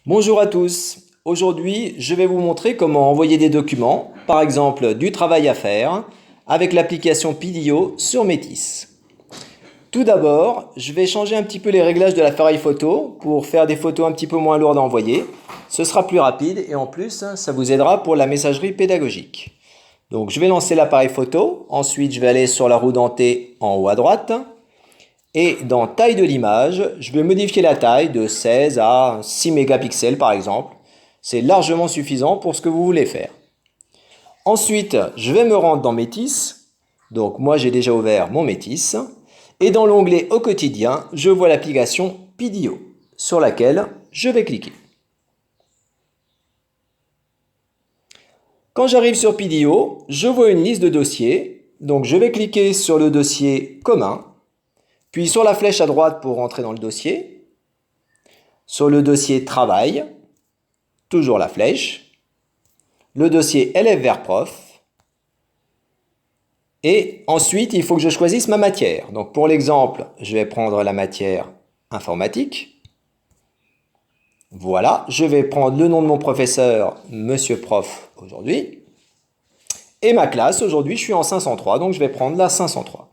Bonjour à tous. Aujourd'hui, je vais vous montrer comment envoyer des documents, par exemple du travail à faire, avec l'application Pidio sur Métis. Tout d'abord, je vais changer un petit peu les réglages de l'appareil photo pour faire des photos un petit peu moins lourdes à envoyer. Ce sera plus rapide et en plus, ça vous aidera pour la messagerie pédagogique. Donc, je vais lancer l'appareil photo. Ensuite, je vais aller sur la roue dentée en haut à droite. Et dans taille de l'image, je vais modifier la taille de 16 à 6 mégapixels par exemple. C'est largement suffisant pour ce que vous voulez faire. Ensuite, je vais me rendre dans Métis. Donc moi j'ai déjà ouvert mon Métis. Et dans l'onglet au quotidien, je vois l'application Pidio sur laquelle je vais cliquer. Quand j'arrive sur Pidio, je vois une liste de dossiers. Donc je vais cliquer sur le dossier commun. Puis sur la flèche à droite pour rentrer dans le dossier, sur le dossier Travail, toujours la flèche, le dossier Élève vers prof, et ensuite il faut que je choisisse ma matière. Donc pour l'exemple, je vais prendre la matière informatique. Voilà, je vais prendre le nom de mon professeur, Monsieur Prof, aujourd'hui. Et ma classe, aujourd'hui je suis en 503, donc je vais prendre la 503.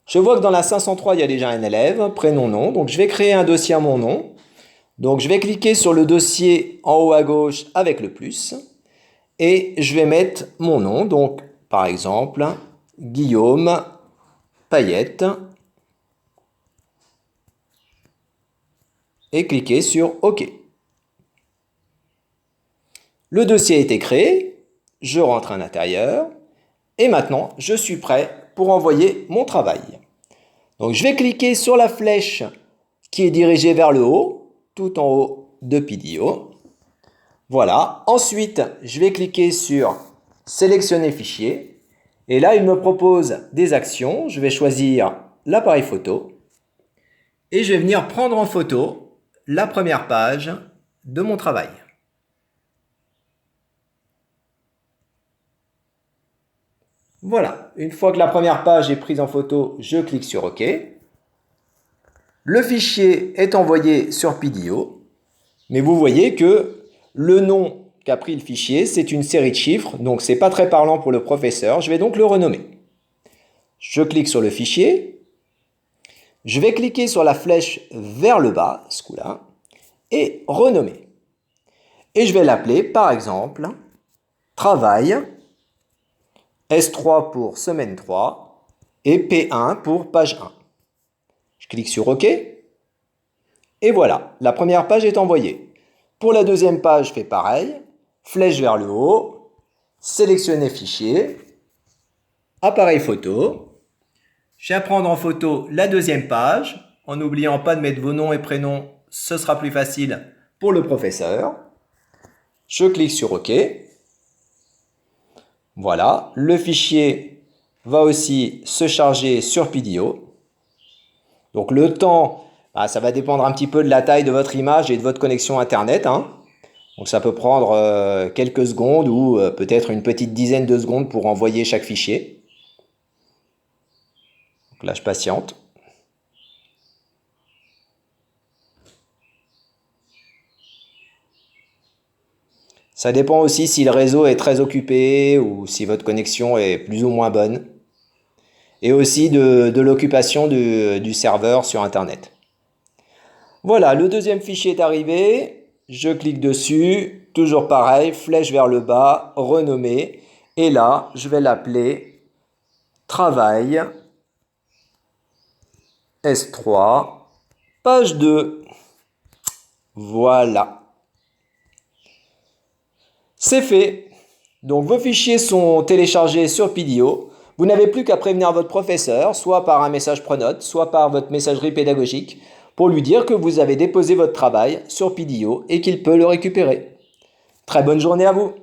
Je vois que dans la 503, il y a déjà un élève, prénom, nom. Donc, je vais créer un dossier à mon nom. Donc, je vais cliquer sur le dossier en haut à gauche avec le plus. Et je vais mettre mon nom. Donc, par exemple, Guillaume Payette. Et cliquer sur OK. Le dossier a été créé. Je rentre à l'intérieur. Et maintenant, je suis prêt pour envoyer mon travail. Donc, je vais cliquer sur la flèche qui est dirigée vers le haut, tout en haut de Pidio. Voilà. Ensuite, je vais cliquer sur Sélectionner fichier. Et là, il me propose des actions. Je vais choisir l'appareil photo. Et je vais venir prendre en photo la première page de mon travail. Voilà, une fois que la première page est prise en photo, je clique sur OK. Le fichier est envoyé sur Pidio, mais vous voyez que le nom qu'a pris le fichier, c'est une série de chiffres, donc c'est pas très parlant pour le professeur. Je vais donc le renommer. Je clique sur le fichier, je vais cliquer sur la flèche vers le bas, ce coup-là, et renommer. Et je vais l'appeler par exemple Travail S3 pour semaine 3 et P1 pour page 1. Je clique sur OK. Et voilà, la première page est envoyée. Pour la deuxième page, je fais pareil. Flèche vers le haut. Sélectionner fichier. Appareil photo. Je vais prendre en photo la deuxième page. En n'oubliant pas de mettre vos noms et prénoms, ce sera plus facile pour le professeur. Je clique sur OK. Voilà, le fichier va aussi se charger sur Pidio. Donc le temps, ça va dépendre un petit peu de la taille de votre image et de votre connexion Internet. Donc ça peut prendre quelques secondes ou peut-être une petite dizaine de secondes pour envoyer chaque fichier. Donc là, je patiente. Ça dépend aussi si le réseau est très occupé ou si votre connexion est plus ou moins bonne. Et aussi de l'occupation du serveur sur Internet. Voilà, le deuxième fichier est arrivé. Je clique dessus. Toujours pareil, flèche vers le bas, renommer. Et là, je vais l'appeler Travail S3, page 2. Voilà. C'est fait. Donc vos fichiers sont téléchargés sur Pidio. Vous n'avez plus qu'à prévenir votre professeur, soit par un message Pronote, soit par votre messagerie pédagogique, pour lui dire que vous avez déposé votre travail sur Pidio et qu'il peut le récupérer. Très bonne journée à vous!